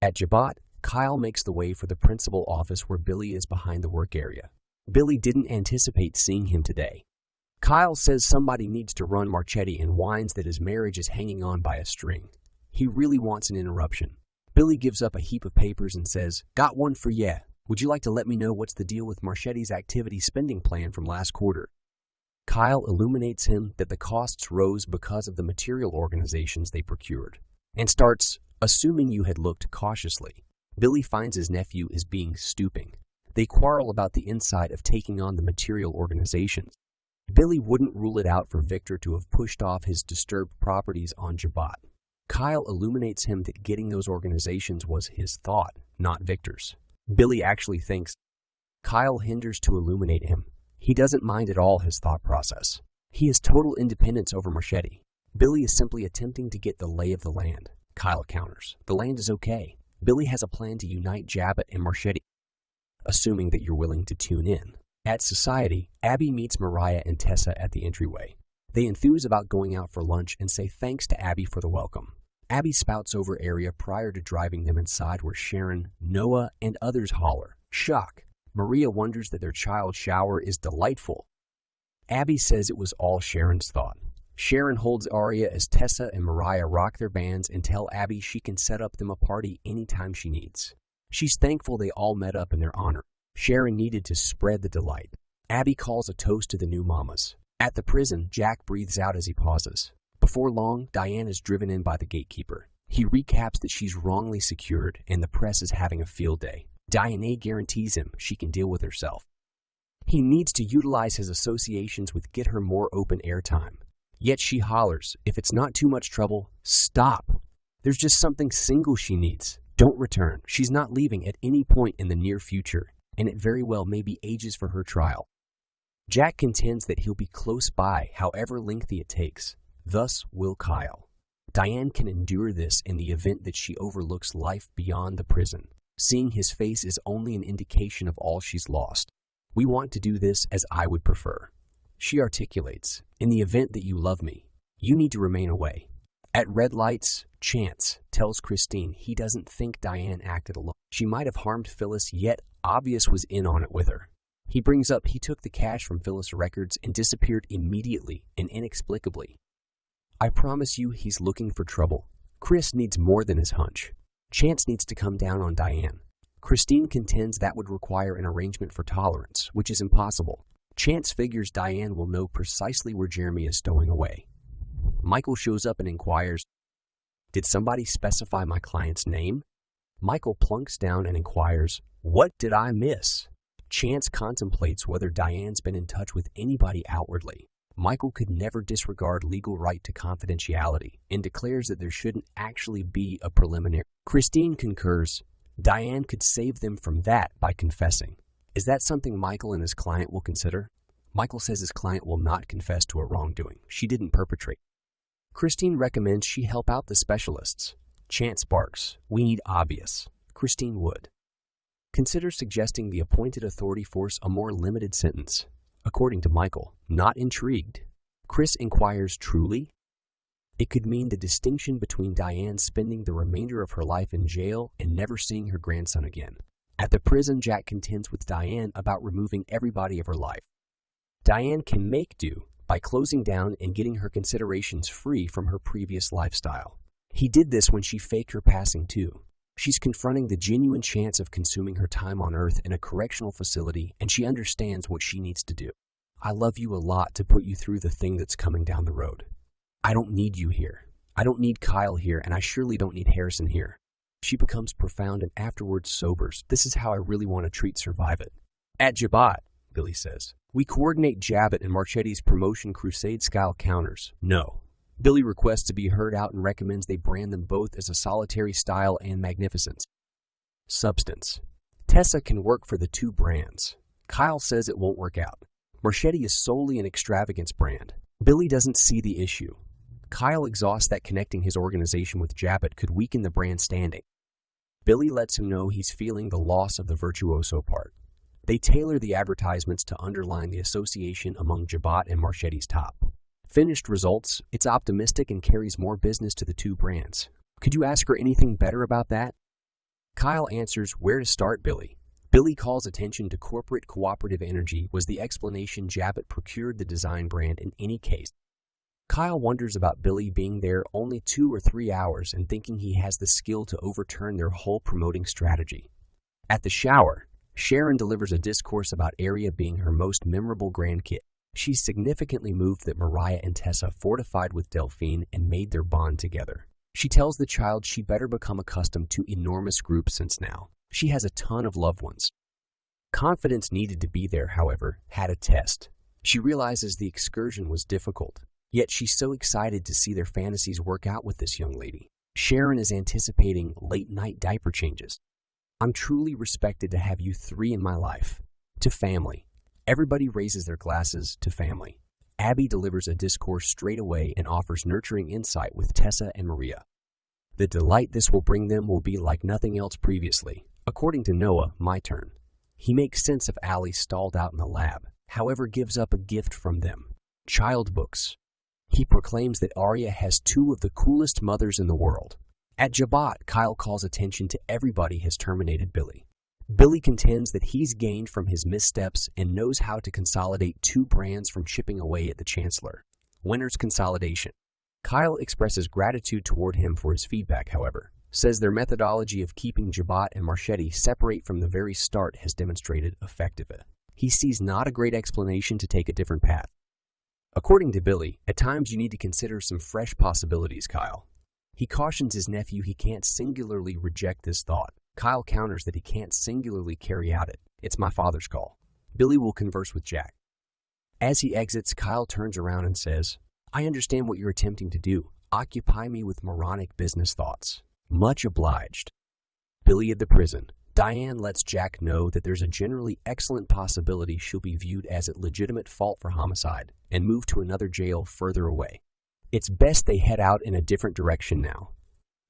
At Jabot, Kyle makes the way for the principal office where Billy is behind the work area. Billy didn't anticipate seeing him today. Kyle says somebody needs to run Marchetti and whines that his marriage is hanging on by a string. He really wants an interruption. Billy gives up a heap of papers and says, "Got one for ya. Would you like to let me know what's the deal with Marchetti's activity spending plan from last quarter?" Kyle illuminates him that the costs rose because of the material organizations they procured, and starts, "Assuming you had looked cautiously." Billy finds his nephew is being stooping. They quarrel about the inside of taking on the material organizations. Billy wouldn't rule it out for Victor to have pushed off his disturbed properties on Jabot. Kyle illuminates him that getting those organizations was his thought, not Victor's. Billy actually thinks. Kyle hinders to illuminate him. He doesn't mind at all his thought process. He has total independence over Marchetti. Billy is simply attempting to get the lay of the land. Kyle counters. The land is okay. Billy has a plan to unite Jabot and Marchetti, assuming that you're willing to tune in. At Society, Abby meets Mariah and Tessa at the entryway. They enthuse about going out for lunch and say thanks to Abby for the welcome. Abby spouts over area prior to driving them inside where Sharon, Noah, and others holler. Shock. Maria wonders that their child's shower is delightful. Abby says it was all Sharon's thought. Sharon holds Aria as Tessa and Mariah rock their bands and tell Abby she can set up them a party anytime she needs. She's thankful they all met up in their honor. Sharon needed to spread the delight. Abby calls a toast to the new mamas. At the prison, Jack breathes out as he pauses. Before long, Diane is driven in by the gatekeeper. He recaps that she's wrongly secured and the press is having a field day. Diane guarantees him she can deal with herself. He needs to utilize his associations with get her more open airtime. Yet she hollers, if it's not too much trouble, stop. There's just something single she needs. Don't return. She's not leaving at any point in the near future, and it very well may be ages for her trial. Jack contends that he'll be close by however lengthy it takes. Thus will Kyle. Diane can endure this in the event that she overlooks life beyond the prison. Seeing his face is only an indication of all she's lost. We want to do this as I would prefer. She articulates, in the event that you love me, you need to remain away. At red lights, Chance tells Christine he doesn't think Diane acted alone. She might have harmed Phyllis, yet Obvious was in on it with her. He brings up he took the cash from Phyllis Records and disappeared immediately and inexplicably. I promise you he's looking for trouble. Chris needs more than his hunch. Chance needs to come down on Diane. Christine contends that would require an arrangement for tolerance, which is impossible. Chance figures Diane will know precisely where Jeremy is stowing away. Michael shows up and inquires, did somebody specify my client's name? Michael plunks down and inquires, what did I miss? Chance contemplates whether Diane's been in touch with anybody outwardly. Michael could never disregard legal right to confidentiality and declares that there shouldn't actually be a preliminary. Christine concurs, Diane could save them from that by confessing. Is that something Michael and his client will consider? Michael says his client will not confess to a wrongdoing. She didn't perpetrate. Christine recommends she help out the specialists. Chance barks, we need Obvious. Christine would. Consider suggesting the appointed authority force a more limited sentence. According to Michael, not intrigued. Chris inquires, truly? It could mean the distinction between Diane spending the remainder of her life in jail and never seeing her grandson again. At the prison, Jack contends with Diane about removing everybody of her life. Diane can make do by closing down and getting her considerations free from her previous lifestyle. He did this when she faked her passing too. She's confronting the genuine chance of consuming her time on Earth in a correctional facility, and she understands what she needs to do. I love you a lot to put you through the thing that's coming down the road. I don't need you here. I don't need Kyle here, and I surely don't need Harrison here. She becomes profound and afterwards sobers. This is how I really want to treat Survive It. At Jabot, Billy says, we coordinate Jabot and Marchetti's promotion crusade style counters. No. Billy requests to be heard out and recommends they brand them both as a solitary style and magnificence. Substance. Tessa can work for the two brands. Kyle says it won't work out. Marchetti is solely an extravagance brand. Billy doesn't see the issue. Kyle exhausts that connecting his organization with Jabot could weaken the brand standing. Billy lets him know he's feeling the loss of the virtuoso part. They tailor the advertisements to underline the association among Jabot and Marchetti's top. Finished results, it's optimistic and carries more business to the two brands. Could you ask her anything better about that? Kyle answers where to start Billy. Billy calls attention to corporate cooperative energy was the explanation Jabot procured the design brand in any case. Kyle wonders about Billy being there only 2 or 3 hours and thinking he has the skill to overturn their whole promoting strategy. At the shower, Sharon delivers a discourse about Aria being her most memorable grandkid. She's significantly moved that Mariah and Tessa fortified with Delphine and made their bond together. She tells the child she better become accustomed to enormous groups since now she has a ton of loved ones. Confidence needed to be there, however, had a test. She realizes the excursion was difficult, yet she's so excited to see their fantasies work out with this young lady. Sharon is anticipating late-night diaper changes. I'm truly respected to have you three in my life. To family. Everybody raises their glasses to family. Abby delivers a discourse straight away and offers nurturing insight with Tessa and Maria. The delight this will bring them will be like nothing else previously. According to Noah, my turn. He makes sense of Allie stalled out in the lab, however gives up a gift from them. Child books. He proclaims that Arya has 2 of the coolest mothers in the world. At Jabot, Kyle calls attention to everybody has terminated Billy. Billy contends that he's gained from his missteps and knows how to consolidate 2 brands from chipping away at the Chancellor. Winner's consolidation. Kyle expresses gratitude toward him for his feedback, however. Says their methodology of keeping Jabot and Marchetti separate from the very start has demonstrated effectiveness. He sees not a great explanation to take a different path. According to Billy, at times you need to consider some fresh possibilities, Kyle. He cautions his nephew he can't singularly reject this thought. Kyle counters that he can't singularly carry out it. It's my father's call. Billy will converse with Jack. As he exits, Kyle turns around and says, I understand what you're attempting to do. Occupy me with moronic business thoughts. Much obliged. Billy at the prison. Diane lets Jack know that there's a generally excellent possibility she'll be viewed as at legitimate fault for homicide and move to another jail further away. It's best they head out in a different direction now.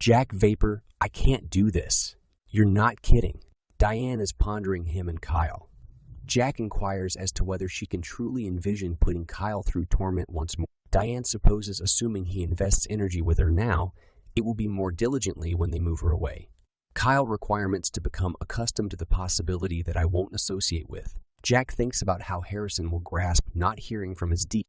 Jack vapor, I can't do this. You're not kidding. Diane is pondering him and Kyle. Jack inquires as to whether she can truly envision putting Kyle through torment once more. Diane supposes assuming he invests energy with her now, it will be more diligently when they move her away. Kyle requirements to become accustomed to the possibility that I won't associate with. Jack thinks about how Harrison will grasp not hearing from his D.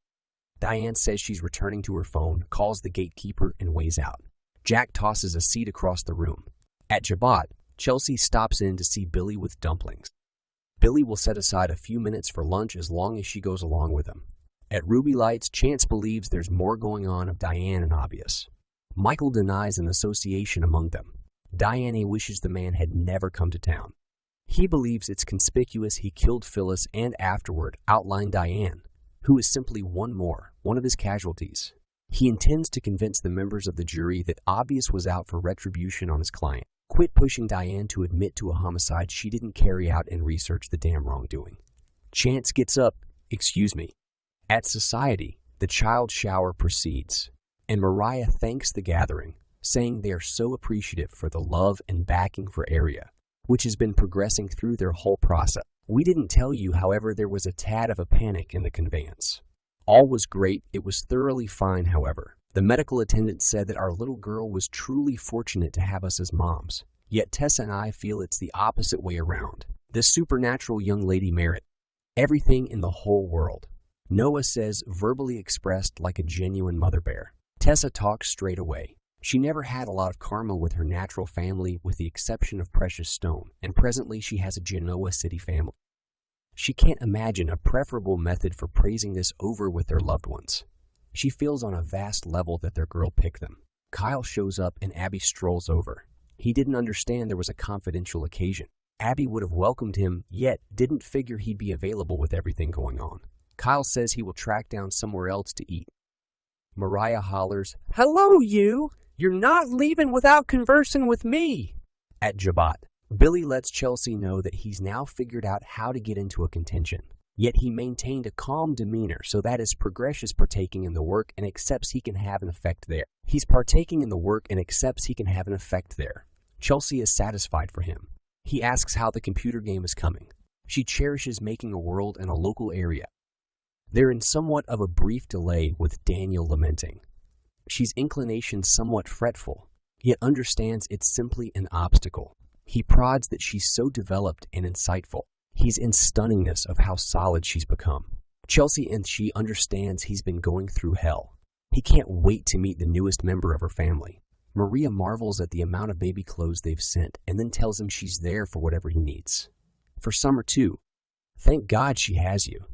Diane says she's returning to her phone, calls the gatekeeper, and weighs out. Jack tosses a seat across the room. At Jabot, Chelsea stops in to see Billy with dumplings. Billy will set aside a few minutes for lunch as long as she goes along with him. At Ruby Lights, Chance believes there's more going on of Diane and Obvious. Michael denies an association among them. Diane wishes the man had never come to town. He believes it's conspicuous he killed Phyllis and afterward outlined Diane, who is simply one of his casualties. He intends to convince the members of the jury that Obvious was out for retribution on his client. Quit pushing Diane to admit to a homicide she didn't carry out and research the damn wrongdoing. Chance gets up, excuse me. At Society, the child shower proceeds, and Mariah thanks the gathering, saying they are so appreciative for the love and backing for Aria, which has been progressing through their whole process. We didn't tell you, however, there was a tad of a panic in the conveyance. All was great, it was thoroughly fine, however. The medical attendant said that our little girl was truly fortunate to have us as moms. Yet Tessa and I feel it's the opposite way around. This supernatural young lady merit everything in the whole world. Noah says, verbally expressed like a genuine mother bear. Tessa talks straight away. She never had a lot of karma with her natural family with the exception of Precious Stone, and presently she has a Genoa City family. She can't imagine a preferable method for praising this over with their loved ones. She feels on a vast level that their girl picked them. Kyle shows up and Abby strolls over. He didn't understand there was a confidential occasion. Abby would have welcomed him, yet didn't figure he'd be available with everything going on. Kyle says he will track down somewhere else to eat. Mariah hollers, "Hello, you! You're not leaving without conversing with me!" At Jabot, Billy lets Chelsea know that he's now figured out how to get into a contention. Yet he maintained a calm demeanor so that as Progresh is partaking in the work and accepts he can have an effect there. He's partaking in the work and accepts he can have an effect there. Chelsea is satisfied for him. He asks how the computer game is coming. She cherishes making a world in a local area. They're in somewhat of a brief delay with Daniel lamenting. She's inclination somewhat fretful, yet understands it's simply an obstacle. He prods that she's so developed and insightful. He's in stunningness of how solid she's become. Chelsea and she understands he's been going through hell. He can't wait to meet the newest member of her family. Maria marvels at the amount of baby clothes they've sent and then tells him she's there for whatever he needs. For Summer, too. Thank God she has you.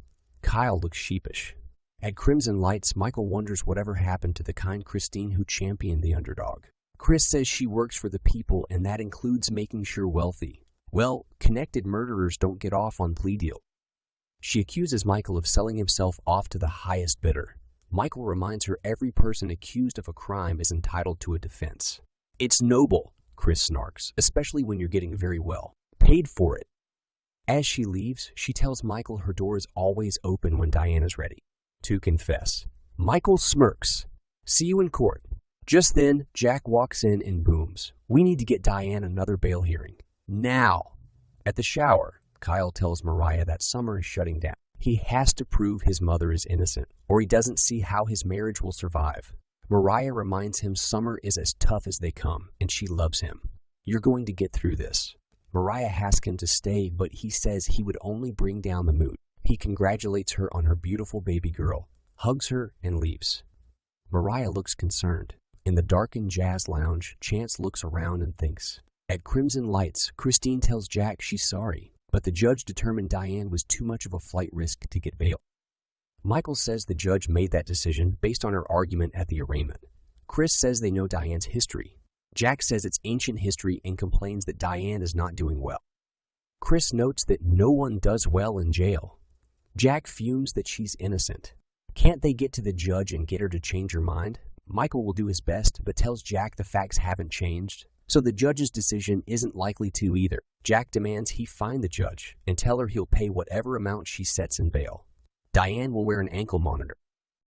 Kyle looks sheepish. At Crimson Lights, Michael wonders whatever happened to the kind Christine who championed the underdog. Chris says she works for the people and that includes making sure wealthy. Well, connected murderers don't get off on plea deal. She accuses Michael of selling himself off to the highest bidder. Michael reminds her every person accused of a crime is entitled to a defense. It's noble, Chris snarks, especially when you're getting very well paid for it. As she leaves, she tells Michael her door is always open when Diana's ready to confess. Michael smirks. See you in court. Just then, Jack walks in and booms. We need to get Diane another bail hearing. Now. At the shower, Kyle tells Mariah that Summer is shutting down. He has to prove his mother is innocent, or he doesn't see how his marriage will survive. Mariah reminds him Summer is as tough as they come, and she loves him. You're going to get through this. Mariah asks him to stay, but he says he would only bring down the mood. He congratulates her on her beautiful baby girl, hugs her, and leaves. Mariah looks concerned. In the darkened jazz lounge, Chance looks around and thinks. At Crimson Lights, Christine tells Jack she's sorry, but the judge determined Diane was too much of a flight risk to get bail. Michael says the judge made that decision based on her argument at the arraignment. Chris says they know Diane's history. Jack says it's ancient history and complains that Diane is not doing well. Chris notes that no one does well in jail. Jack fumes that she's innocent. Can't they get to the judge and get her to change her mind? Michael will do his best, but tells Jack the facts haven't changed, so the judge's decision isn't likely to either. Jack demands he find the judge and tell her he'll pay whatever amount she sets in bail. Diane will wear an ankle monitor.